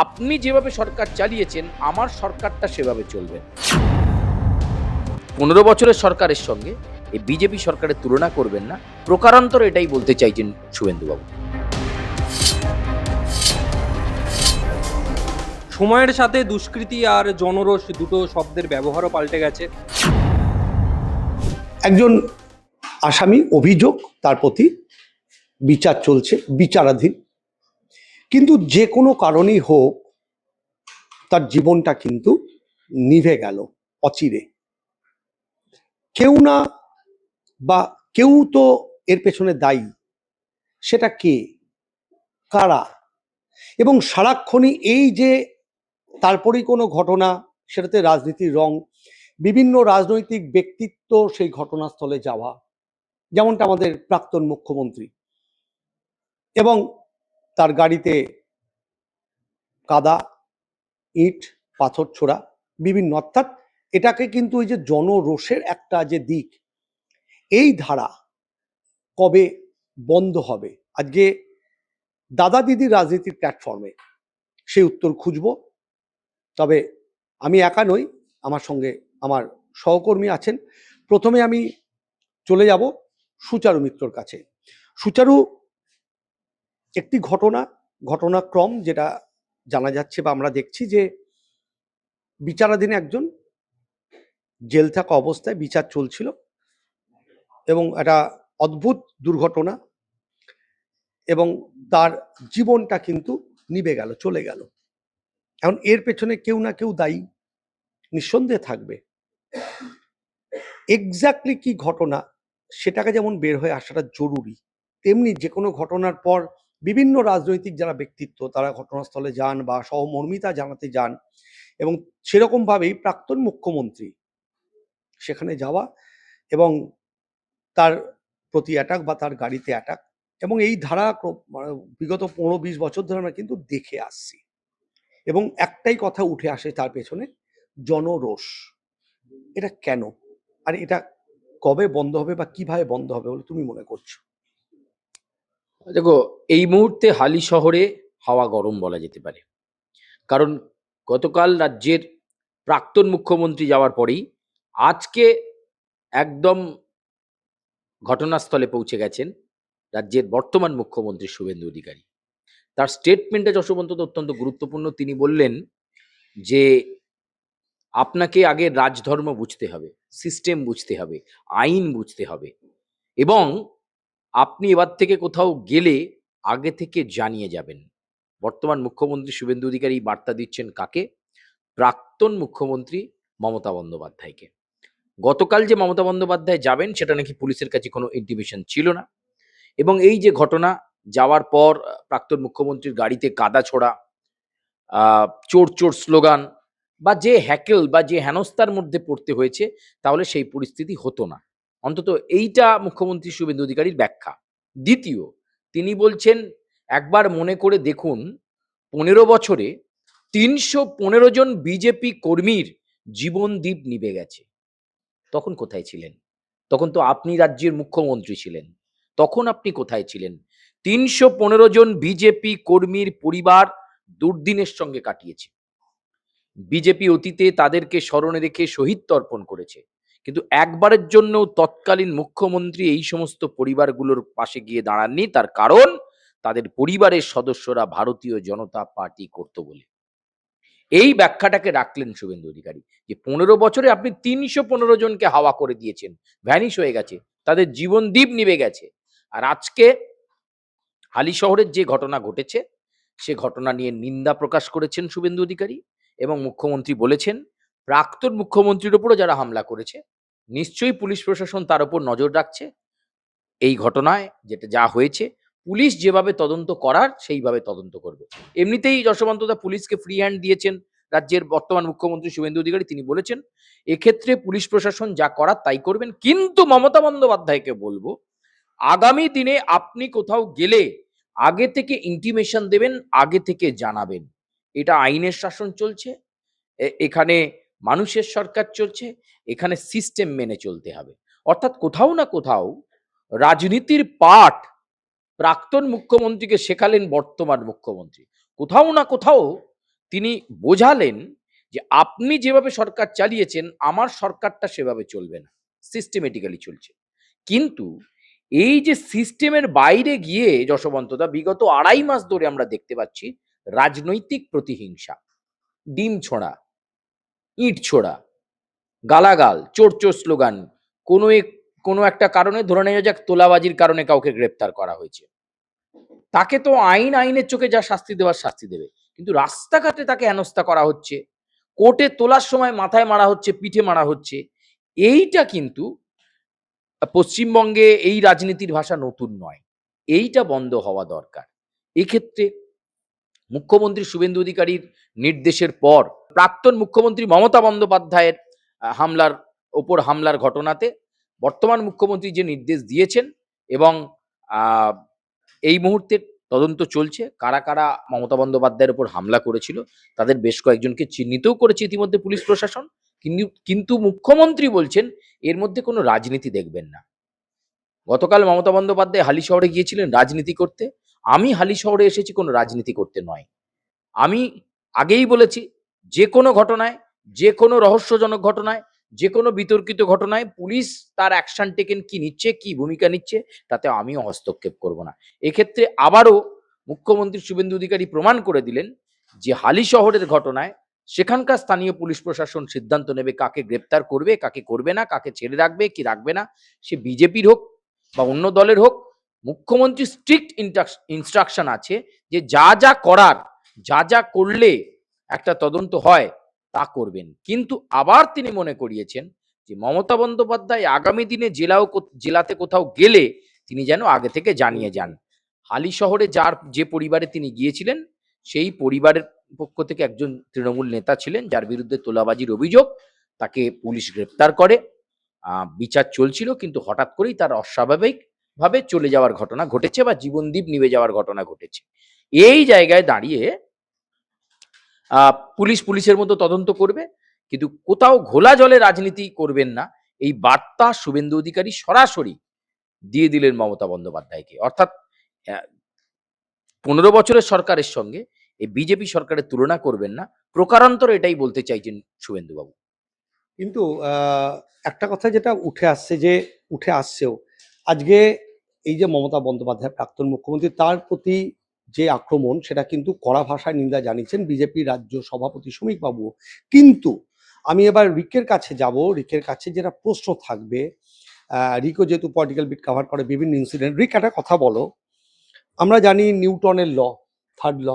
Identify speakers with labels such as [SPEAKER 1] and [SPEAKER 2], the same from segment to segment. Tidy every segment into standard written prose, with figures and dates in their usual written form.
[SPEAKER 1] আপনি যেভাবে সরকার চালিয়েছেন আমার সরকারটা সেভাবে চলবে। ১৫ বছরের সরকারের সঙ্গে এই বিজেপি সরকারের তুলনা করবেন না। প্রকারান্তরে এটাই বলতে চাইছেন শুভেন্দুবাবু।
[SPEAKER 2] সময়ের সাথে দুষ্কৃতি আর জনরোষ দুটো শব্দের ব্যবহারও পাল্টে গেছে।
[SPEAKER 3] একজন আসামি, অভিযোগ, তার প্রতি বিচার চলছে, বিচারাধীন। কিন্তু যে কোনো কারণেই হোক তার জীবনটা কিন্তু নিভে গেল অচিরে। কেউ না বা কেউ তো এর পেছনে দায়ী। সেটা কে, কারা? এবং সারাক্ষণই এই যে তারপরেই কোনো ঘটনা, সেটাতে রাজনীতির রং, বিভিন্ন রাজনৈতিক ব্যক্তিত্ব সেই ঘটনাস্থলে যাওয়া, যেমনটা আমাদের প্রাক্তন মুখ্যমন্ত্রী, এবং তার গাড়িতে কাদা, ইট, পাথর ছোড়া বিভিন্ন, অর্থাৎ এটাকে কিন্তু ওই যে জনরোষের একটা যে দিক, এই ধারা কবে বন্ধ হবে? আজকে দাদা দিদির রাজনীতির প্ল্যাটফর্মে সেই উত্তর খুঁজব। তবে আমি একা নই, আমার সঙ্গে আমার সহকর্মী আছেন। প্রথমে আমি চলে যাব সুচারু মিত্রর কাছে। সুচারু, একটি ঘটনাক্রম যেটা জানা যাচ্ছে বা আমরা দেখছি যে বিচারাধীন একজন, জেল থাকা অবস্থায় বিচার চলছিল এবং একটা অদ্ভুত দুর্ঘটনা, এবং তার জীবনটা কিন্তু নিভে গেল, চলে গেল। এখন এর পেছনে কেউ না কেউ দায়ী নিঃসন্দেহে থাকবে। এক্স্যাক্টলি কি ঘটনা সেটাকে যেমন বের হয়ে আসাটা জরুরি, তেমনি যে কোনো ঘটনার পর বিভিন্ন রাজনৈতিক যারা ব্যক্তিত্ব তারা ঘটনাস্থলে যান বা সহমর্মিতা জানাতে যান, এবং সেরকমভাবেই প্রাক্তন মুখ্যমন্ত্রী সেখানে যাওয়া এবং তার প্রতি অ্যাটাক বা তার গাড়িতে অ্যাটাক, এবং এই ধারা বিগত 15-20 বছর ধরে আমরা কিন্তু দেখে আসছি। এবং একটাই কথা উঠে আসে তার পেছনে, জনরোষ। এটা কেন, আর এটা কবে বন্ধ হবে বা কিভাবে বন্ধ হবে বলে তুমি মনে করছো?
[SPEAKER 1] দেখো, এই মুহূর্তে হালি শহরে হাওয়া গরম বলা যেতে পারে। কারণ গতকাল রাজ্যের প্রাক্তন মুখ্যমন্ত্রী যাওয়ার পরেই আজকে একদম ঘটনাস্থলে পৌঁছে গেছেন রাজ্যের বর্তমান মুখ্যমন্ত্রী শুভেন্দু অধিকারী। তার স্টেটমেন্টটা যশবন্ত অত্যন্ত গুরুত্বপূর্ণ। তিনি বললেন যে আপনাকে আগে রাজধর্ম বুঝতে হবে, সিস্টেম বুঝতে হবে, আইন বুঝতে হবে, এবং আপনি এবার থেকে কোথাও গেলে আগে থেকে জানিয়ে যাবেন। বর্তমান মুখ্যমন্ত্রী শুভেন্দু অধিকারী বার্তা দিচ্ছেন কাকে? প্রাক্তন মুখ্যমন্ত্রী মমতা বন্দ্যোপাধ্যায়কে। গতকাল যে মমতা বন্দ্যোপাধ্যায় যাবেন সেটা নাকি পুলিশের কাছে কোনো ইন্টিমেশন ছিল না, এবং এই যে ঘটনা, যাওয়ার পর প্রাক্তন মুখ্যমন্ত্রীর গাড়িতে কাদা ছোড়া, চোর চোর স্লোগান, বা যে হ্যাকেল বা যে হেনস্থার মধ্যে পড়তে হয়েছে, তাহলে সেই পরিস্থিতি হতো না। অন্তত এইটা মুখ্যমন্ত্রী শুভেন্দু অধিকারীর ব্যাখ্যা। দ্বিতীয়, তিনি বলছেন একবার মনে করে দেখুন, 15 বছরে 315 জন বিজেপি কর্মীর জীবনদীপ নিভে গেছে। তখন কোথায় ছিলেন? তখন তো আপনি রাজ্যের মুখ্যমন্ত্রী ছিলেন। তখন আপনি কোথায় ছিলেন? 315 জন বিজেপি কর্মীর পরিবার দুর্দিনের সঙ্গে কাটিয়েছে। বিজেপি অতীতে তাদেরকে স্মরণে রেখে শহীদ তর্পণ করেছে, কিন্তু একবারের জন্য তৎকালীন মুখ্যমন্ত্রী এই সমস্ত পরিবারগুলোর পাশে গিয়ে দাঁড়াননি। তার কারণ, তাদের পরিবারের সদস্যরা ভারতীয় জনতা পার্টি করত বলে। এই ব্যাখ্যাটাকে রাখলেন শুভেন্দু অধিকারী, যে 15 বছরে আপনি 315 জনকে হাওয়া করে দিয়েছেন, ভ্যানিশ হয়ে গেছে, তাদের জীবন দ্বীপ নিভে গেছে। আর আজকে হালি শহরের যে ঘটনা ঘটেছে, সে ঘটনা নিয়ে নিন্দা প্রকাশ করেছেন শুভেন্দু অধিকারী, এবং মুখ্যমন্ত্রী বলেছেন প্রাক্তন মুখ্যমন্ত্রীর উপরও যারা হামলা করেছে, নিশ্চয়ই পুলিশ প্রশাসন তার উপর নজর রাখছে। এই ঘটনায় যেটা যা হয়েছে, পুলিশ যেভাবে তদন্ত করার সেইভাবে তদন্ত করবে। এমনিতেই যশবন্তদা পুলিশকে ফ্রি হ্যান্ড দিয়েছেন রাজ্যের বর্তমান মুখ্যমন্ত্রী শুভেন্দু অধিকারী। তিনি বলেছেন এক্ষেত্রে পুলিশ প্রশাসন যা করার তাই করবেন, কিন্তু মমতা বন্দ্যোপাধ্যায়কে বলবো আগামী দিনে আপনি কোথাও গেলে আগে থেকে ইন্টিমেশন দেবেন, আগে থেকে জানাবেন। এটা আইনের শাসন চলছে, এখানে মানুষের সরকার চলছে, এখানে সিস্টেম মেনে চলতে হবে। অর্থাৎ কোথাও না কোথাও রাজনীতির পাঠ প্রাক্তন মুখ্যমন্ত্রীকে শেখালেন বর্তমান মুখ্যমন্ত্রী। কোথাও না কোথাও তিনি বোঝালেন যে আপনি যেভাবে সরকার চালিয়েছেন আমার সরকারটা সেভাবে চলবে না, সিস্টেমেটিক্যালি চলছে। কিন্তু এই যে সিস্টেমের বাইরে গিয়ে যশবন্তদা বিগত ২.৫ মাস ধরে আমরা দেখতে পাচ্ছি রাজনৈতিক প্রতিহিংসা, ডিম ছোঁড়া, ইট ছোড়া, গালাগাল, চোর চোর স্লোগান, কোনো একটা কারণে ধরে নেওয়া যাক তোলাবাজির কারণে কাউকে গ্রেপ্তার করা হয়েছে, তাকে তো আইনের চোখে যা শাস্তি দেওয়ার শাস্তি দেবে, কিন্তু রাস্তাঘাটে তাকে হেনস্থা করা হচ্ছে, কোর্টে তোলার সময় মাথায় মারা হচ্ছে, পিঠে মারা হচ্ছে। এইটা কিন্তু পশ্চিমবঙ্গে এই রাজনীতির ভাষা নতুন নয়, এইটা বন্ধ হওয়া দরকার। এক্ষেত্রে মুখ্যমন্ত্রী শুভেন্দু অধিকারীর নির্দেশের পর প্রাক্তন মুখ্যমন্ত্রী মমতা বন্দ্যোপাধ্যায়ের হামলার ঘটনাতে বর্তমান মুখ্যমন্ত্রী যে নির্দেশ দিয়েছেন এবং আহ, এই মুহূর্তে তদন্ত চলছে কারা কারা মমতা বন্দ্যোপাধ্যায়ের উপর হামলা করেছিল, তাদের বেশ কয়েকজনকে চিহ্নিতও করেছে ইতিমধ্যে পুলিশ প্রশাসন। কিন্তু মুখ্যমন্ত্রী বলছেন এর মধ্যে কোনো রাজনীতি দেখবেন না। গতকাল মমতা বন্দ্যোপাধ্যায় হালিশহরে গিয়েছিলেন রাজনীতি করতে, আমি হালিশহরে এসেছি কোনো রাজনীতি করতে নয়। আমি আগেই বলেছি যে কোনো ঘটনায়, যে কোনো রহস্যজনক ঘটনায়, যে কোনো বিতর্কিত ঘটনায় পুলিশ তার অ্যাকশন টেকেন কি নিচ্ছে, কি ভূমিকা নিচ্ছে, তাতে আমিও হস্তক্ষেপ করব না। এক্ষেত্রে আবারও মুখ্যমন্ত্রী শুভেন্দু অধিকারী প্রমাণ করে দিলেন যে হালিশহরের ঘটনায় সেখানকার স্থানীয় পুলিশ প্রশাসন সিদ্ধান্ত নেবে কাকে গ্রেপ্তার করবে, কাকে করবে না, কাকে ছেড়ে রাখবে কি রাখবে না, সে বিজেপির হোক বা অন্য দলের হোক। মুখ্যমন্ত্রী স্ট্রিক্ট ইনস্ট্রাকশন আছে যে যা যা করার, যা যা করলে একটা তদন্ত হয় তা করবেন। কিন্তু আবার তিনি মনে করিয়েছেন যে মমতা বন্দ্যোপাধ্যায় আগামী দিনে জেলাতে কোথাও গেলে তিনি যেন আগে থেকে জানিয়ে যান। হালিশহরে যে পরিবারে তিনি গিয়েছিলেন সেই পরিবারের পক্ষ থেকে একজন তৃণমূল নেতা ছিলেন যার বিরুদ্ধে তোলাবাজির অভিযোগ, তাকে পুলিশ গ্রেপ্তার করে, বিচার চলছিল, কিন্তু হঠাৎ করেই তার অস্বাভাবিক ভাবে চলে যাওয়ার ঘটনা ঘটেছে বা জীবনদীপ নিভে যাওয়ার ঘটনা ঘটেছে। এই জায়গায় দাঁড়িয়ে পুলিশের মতো তদন্ত করবে, কিন্তু কোথাও ঘোলা জলে রাজনীতি করবেন না, এই বার্তা শুভেন্দু অধিকারী সরাসরি দিয়ে দিলেন মমতা বন্দ্যোপাধ্যায়কে। অর্থাৎ 15 বছরের সরকারের সঙ্গে এই বিজেপি সরকারের তুলনা করবেন না, প্রকারান্তরে এটাই বলতে চাইছেন শুভেন্দুবাবু।
[SPEAKER 3] কিন্তু একটা কথা যেটা উঠে আসছেও আজকে, এই যে মমতা বন্দ্যোপাধ্যায় প্রাক্তন মুখ্যমন্ত্রী, তার প্রতি যে আক্রমণ সেটা কিন্তু কড়া ভাষায় নিন্দা জানিয়েছেন বিজেপি রাজ্য সভাপতি শ্রমিক বাবু। কিন্তু আমি এবার রিকের কাছে যাব, রিকের কাছে যেটা প্রশ্ন থাকবে, রিকো যেহেতু পলিটিক্যাল বিট কাভার করে বিভিন্ন ইনসিডেন্ট, রিক একটা কথা বলো, আমরা জানি নিউটনের ল, থার্ড ল,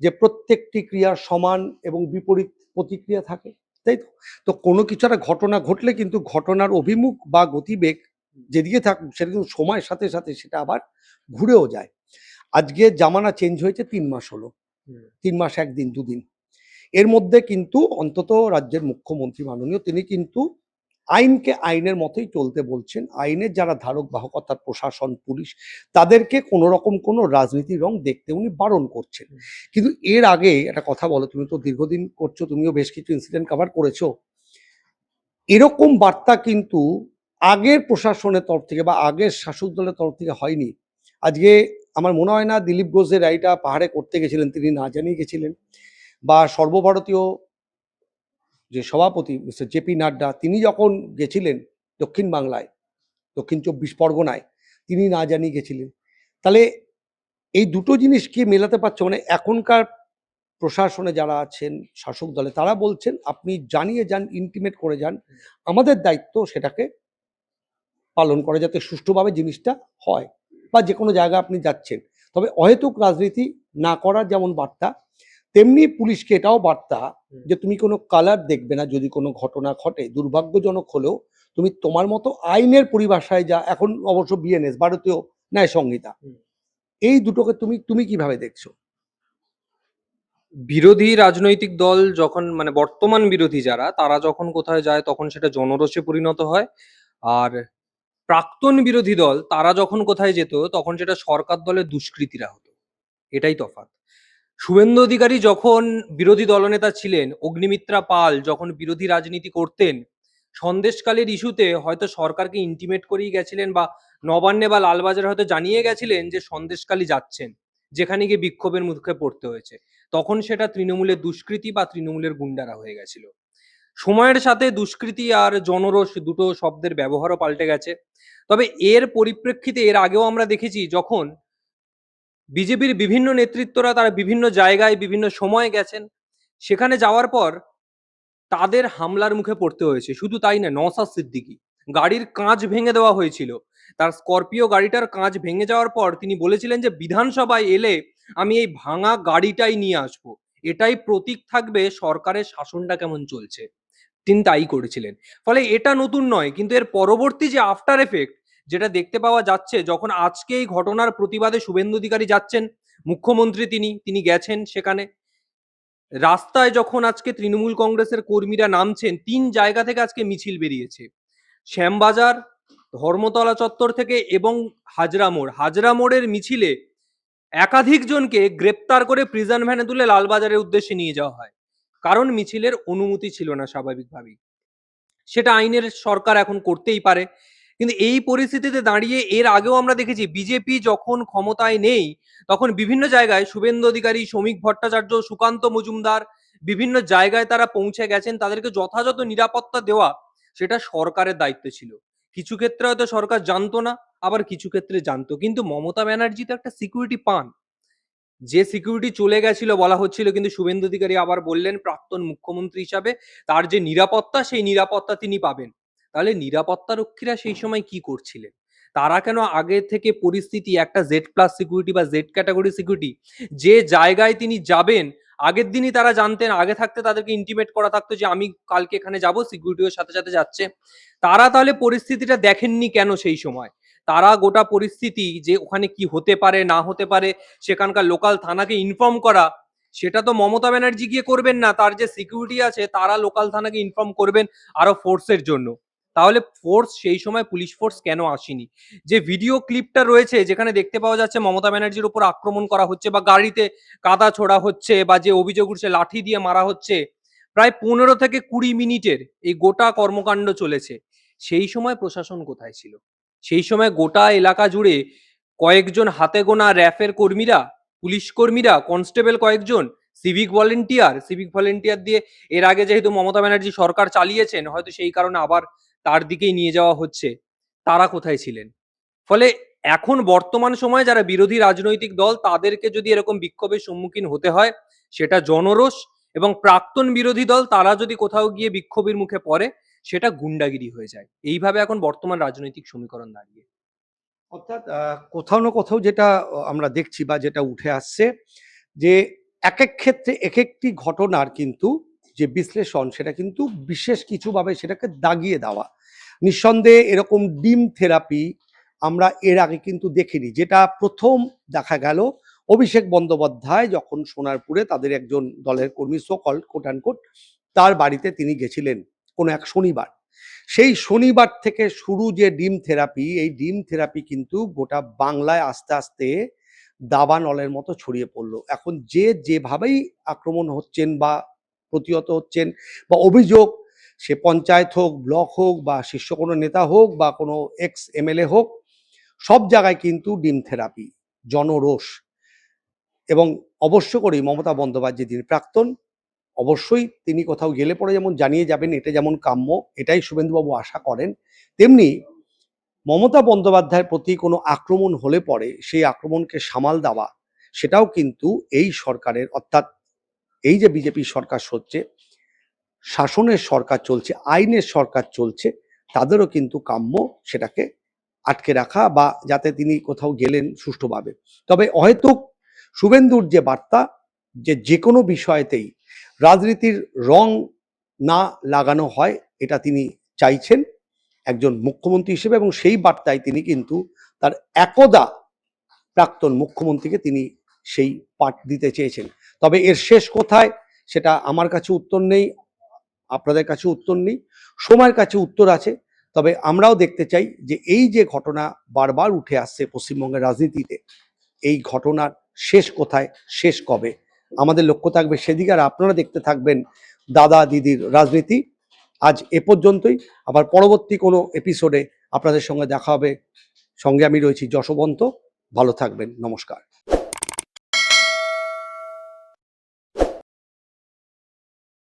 [SPEAKER 3] যে প্রত্যেকটি ক্রিয়ার সমান এবং বিপরীত প্রতিক্রিয়া থাকে, তাই তো? তো কোনো কিছু একটা ঘটনা ঘটলে কিন্তু ঘটনার অভিমুখ বা গতিবেগ যেদিকে থাকুক সেটা কিন্তু সময়ের সাথে সাথে সেটা আবার ঘুরেও যায়। আজকে জামানা চেঞ্জ হয়েছে 3 মাস হলো, 3 মাস 1 দিন 2 দিন, এর মধ্যে কিন্তু অন্তত রাজ্যের মুখ্যমন্ত্রী মাননীয় তিনি কিন্তু আইনকে আইনের মতোই চলতে বলছেন। আইনের যারা ধারক বাহক অর্থাৎ প্রশাসন, পুলিশ, তাদেরকে কোনো রকম কোনো রাজনীতির রং দেখতে উনি বারণ করছেন। কিন্তু এর আগে একটা কথা বলো, তুমি তো দীর্ঘদিন করছো, তুমিও বেশ কিছু ইনসিডেন্ট কভার করেছো, এরকম বার্তা কিন্তু আগের প্রশাসনের তরফ থেকে বা আগের শাসক দলের তরফ থেকে হয়নি। আজকে আমার মনে হয় না দিলীপ ঘোষের রায়টা পাহাড়ে করতে গেছিলেন, তিনি না জানিয়ে গেছিলেন, বা সর্বভারতীয় যে সভাপতি মিস্টার জেপি নাড্ডা তিনি যখন গেছিলেন দক্ষিণ বাংলায়, দক্ষিণ 24 পরগনায়, তিনি না জানিয়ে গেছিলেন। তাহলে এই দুটো জিনিস কি মেলাতে পারছো? মানে এখনকার প্রশাসনে যারা আছেন শাসক দলে তারা বলছেন আপনি জানিয়ে যান, ইন্টিমেট করে যান, আমাদের দায়িত্ব সেটাকে পালন করে যাতে সুষ্ঠুভাবে জিনিসটা হয়, বা যে কোনো জায়গায় আপনি যাচ্ছেন। তবে অহেতুক রাজনীতি না করার যেমন বার্তা, তেমনি পুলিশকে এটাও বার্তা যে তুমি কোনো কালার দেখবে না, যদি কোনো ঘটনা ঘটে দুর্ভাগ্যজনক হলেও তুমি তোমার মতো আইনের পরিভাষায় যা, এখন অবশ্য বিএনএস ভারতীয় ন্যায় সংহিতা, এই দুটোকে তুমি কিভাবে দেখছো?
[SPEAKER 2] বিরোধী রাজনৈতিক দল যখন মানে বর্তমান বিরোধী যারা তারা যখন কোথায় যায় তখন সেটা জনরোষে পরিণত হয়, আর প্রাক্তন বিরোধী দল তারা যখন কোথায় যেত তখন সেটা সরকার দলের দুষ্কৃতীরা হতো। এটাই তফাৎ। শুভেন্দু অধিকারী যখন বিরোধী দলনেতা ছিলেন, অগ্নিমিত্রা পাল যখন বিরোধী রাজনীতি করতেন, সন্দেশকালের ইস্যুতে হয়তো সরকারকে ইন্টিমেট করেই গেছিলেন বা নবান্নে বা লালবাজারে হয়তো জানিয়ে গেছিলেন যে সন্দেশকালী যাচ্ছেন, যেখানে গিয়ে বিক্ষোভের মুখে পড়তে হয়েছে। তখন সেটা তৃণমূলের দুষ্কৃতী বা তৃণমূলের গুন্ডারা হয়ে গেছিল। সময়ের সাথে দুষ্কৃতী আর জনরোষ দুটো শব্দের ব্যবহারও পাল্টে গেছে। তবে এর পরিপ্রেক্ষিতে এর আগেও আমরা দেখেছি, যখন বিজেপির বিভিন্ন নেতৃত্বরা তারা বিভিন্ন জায়গায় বিভিন্ন সময়ে গেছেন, সেখানে যাওয়ার পর তাদের হামলার মুখে পড়তে হয়েছে। শুধু তাই না, নওশাদ সিদ্দিকী গাড়ির কাঁচ ভেঙে দেওয়া হয়েছিল। তার স্করপিও গাড়িটার কাঁচ ভেঙে যাওয়ার পর তিনি বলেছিলেন যে বিধানসভায় এলে আমি এই ভাঙা গাড়িটাই নিয়ে আসবো, এটাই প্রতীক থাকবে সরকারের শাসনটা কেমন চলছে। তিনি তাই করেছিলেন। ফলে এটা নতুন নয়, কিন্তু এর পরবর্তী যে আফটার এফেক্ট যেটা দেখতে পাওয়া যাচ্ছে, যখন আজকে এই ঘটনার প্রতিবাদে শুভেন্দু অধিকারী যাচ্ছেন, মুখ্যমন্ত্রী তিনি গেছেন সেখানে, রাস্তায় যখন আজকে তৃণমূল কংগ্রেসের কর্মীরা নামছেন, ৩ জায়গা থেকে আজকে মিছিল বেরিয়েছে। শ্যামবাজার, ধর্মতলা চত্বর থেকে এবং হাজরা মোড়। হাজরা মোড়ের মিছিলে একাধিক জনকে গ্রেপ্তার করে প্রিজন ভ্যানে তুলে লালবাজারের উদ্দেশ্যে নিয়ে যাওয়া হয়। কারণ মিছিলের অনুমতি ছিল না স্বাভাবিকভাবেই। সেটা আইনের সরকার এখন করতেই পারে। কিন্তু এই পরিস্থিতিতে দাঁড়িয়ে এর আগেও আমরা দেখেছি বিজেপি যখন ক্ষমতায় নেই, তখন বিভিন্ন জায়গায় শুভেন্দু অধিকারী, শ্রমিক ভট্টাচার্য, সুকান্ত মজুমদার বিভিন্ন জায়গায় তারা পৌঁছে গেছেন। তাদেরকে যথাযথ নিরাপত্তা দেওয়া সেটা সরকারের দায়িত্ব ছিল। কিছু ক্ষেত্রে হয়তো সরকার জানতো না, আবার কিছু ক্ষেত্রে জানতো। কিন্তু মমতা ব্যানার্জি তো একটা সিকিউরিটি পান। যে সিকিউরিটি চলে গেছিল বলা হচ্ছিল, কিন্তু শুভেন্দু অধিকারী আবার বললেন প্রাক্তন মুখ্যমন্ত্রী হিসাবে তার যে নিরাপত্তা, সেই নিরাপত্তা তিনি পাবেন। তাহলে নিরাপত্তা রক্ষীরা সেই সময় কি করছিলেন? তারা কেন আগে থেকে পরিস্থিতি একটা জেড প্লাস সিকিউরিটি বা জেড ক্যাটাগরি সিকিউরিটি, যে জায়গায় তিনি যাবেন আগের দিনই তারা জানতেন, আগে থাকতে তাদেরকে ইন্টিমেট করা থাকতো যে আমি কালকে এখানে যাব, সিকিউরিটিও সাথে সাথে যাচ্ছে। তারা তাহলে পরিস্থিতিটা দেখেননি কেন সেই সময়? তারা গোটা পরিস্থিতি যে ওখানে কি হতে পারে না হতে পারে সেখানকার লোকাল থানাকে ইনফর্ম করা, সেটা তো মমতা ব্যানার্জি গিয়ে করবেন না। তার যে সিকিউরিটি আছে তারা লোকাল থানাকে ইনফর্ম করবেন আরো ফোর্সের জন্য। তাহলে ফোর্স সেই সময় পুলিশ ফোর্স কেন আসেনি? যে ভিডিও ক্লিপটা রয়েছে যেখানে দেখতে পাওয়া যাচ্ছে মমতা ব্যানার্জির উপর আক্রমণ করা হচ্ছে বা গাড়িতে কাদা ছোড়া হচ্ছে বা যে অভিযোগ উঠছে লাঠি দিয়ে মারা হচ্ছে, প্রায় 15 থেকে 20 মিনিটের এই গোটা কর্মকাণ্ড চলেছে। সেই সময় প্রশাসন কোথায় ছিল? সেই সময় গোটা এলাকা জুড়ে কয়েকজন হাতে গোনা র্যাফের কর্মীরা, পুলিশ কর্মীরা, কনস্টেবল কয়েকজন, সিভিক ভলেন্টিয়ার দিয়ে এর আগে যেহেতু মমতা ব্যানার্জি সরকার চালিয়েছেন, হয়তো সেই কারণে আবার তার দিকেই নিয়ে যাওয়া হচ্ছে। তারা কোথায় ছিলেন? ফলে এখন বর্তমান সময়ে যারা বিরোধী রাজনৈতিক দল, তাদেরকে যদি এরকম বিক্ষোভের সম্মুখীন হতে হয়, সেটা জনরোষ, এবং প্রাক্তন বিরোধী দল তারা যদি কোথাও গিয়ে বিক্ষোভের মুখে পড়ে, সেটা গুন্ডাগিরি হয়ে যায়। এইভাবে এখন বর্তমান রাজনৈতিক সমীকরণ দাঁড়িয়ে।
[SPEAKER 3] অর্থাৎ কোথাও না কোথাও যেটা আমরা দেখছি বা যেটা উঠে আসছে, যে এক এক ক্ষেত্রে এক একটি ঘটনার কিন্তু যে বিশ্লেষণ, সেটা কিন্তু বিশেষ কিছুভাবে সেটাকে দাগিয়ে দেওয়া। নিঃসন্দেহে এরকম ডিম থেরাপি আমরা এর আগে কিন্তু দেখিনি। যেটা প্রথম দেখা গেল অভিষেক বন্দ্যোপাধ্যায় যখন সোনারপুরে তাদের একজন দলের কর্মী, so called quote and quote, তার বাড়িতে তিনি গেছিলেন কোনো এক শনিবার। সেই শনিবার থেকে শুরু যে ডিম থেরাপি, এই ডিম থেরাপি কিন্তু গোটা বাংলায় আস্তে আস্তে দাবানলের মতো ছড়িয়ে পড়লো। এখন যে যেভাবেই আক্রমণ হচ্ছেন বা প্রতিহত হচ্ছেন বা অভিযোগ, সে পঞ্চায়েত হোক, ব্লক হোক, বা শীর্ষ কোনো নেতা হোক, বা কোনো এক্স এমএলএ হোক, সব জায়গায় কিন্তু ডিম থেরাপি, জনরোষ। এবং অবশ্য করেই মমতা বন্দ্যোপাধ্যায়, যিনি প্রাক্তন, অবশ্যই তিনি কোথাও গেলে পরে যেমন জানিয়ে যাবেন, এটা যেমন কাম্য, এটাই শুভেন্দুবাবু আশা করেন, তেমনি মমতা বন্দ্যোপাধ্যায়ের প্রতি কোনো আক্রমণ হলে পরে সেই আক্রমণকে সামাল দেওয়া, সেটাও কিন্তু এই সরকারের, অর্থাৎ এই যে বিজেপি সরকার হচ্ছে, শাসনের সরকার চলছে, আইনের সরকার চলছে, তাদেরও কিন্তু কাম্য সেটাকে আটকে রাখা, বা যাতে তিনি কোথাও গেলেন সুষ্ঠুভাবে। তবে অহেতুক শুভেন্দুর যে বার্তা, যে কোনো বিষয়তেই রাজনীতির রং না লাগানো হয়, এটা তিনি চাইছেন একজন মুখ্যমন্ত্রী হিসেবে, এবং সেই বার্তায় তিনি কিন্তু তার একদা প্রাক্তন মুখ্যমন্ত্রীকে তিনি সেই পাঠ দিতে চেয়েছেন। তবে এর শেষ কোথায়, সেটা আমার কাছে উত্তর নেই, আপনাদের কাছে উত্তর নেই, সময়ের কাছে উত্তর আছে। তবে আমরাও দেখতে চাই যে এই যে ঘটনা বারবার উঠে আসছে পশ্চিমবঙ্গের রাজনীতিতে, এই ঘটনার শেষ কোথায়, শেষ কবে, আমাদের লক্ষ্য থাকবে সেদিকে। আর আপনারা দেখতে থাকবেন দাদা দিদির রাজনীতি। আজ এ পর্যন্তই। আবার পরবর্তী কোনো এপিসোডে আপনাদের সঙ্গে দেখা হবে। সঙ্গে আমি রয়েছি যশবন্ত। ভালো থাকবেন, নমস্কার।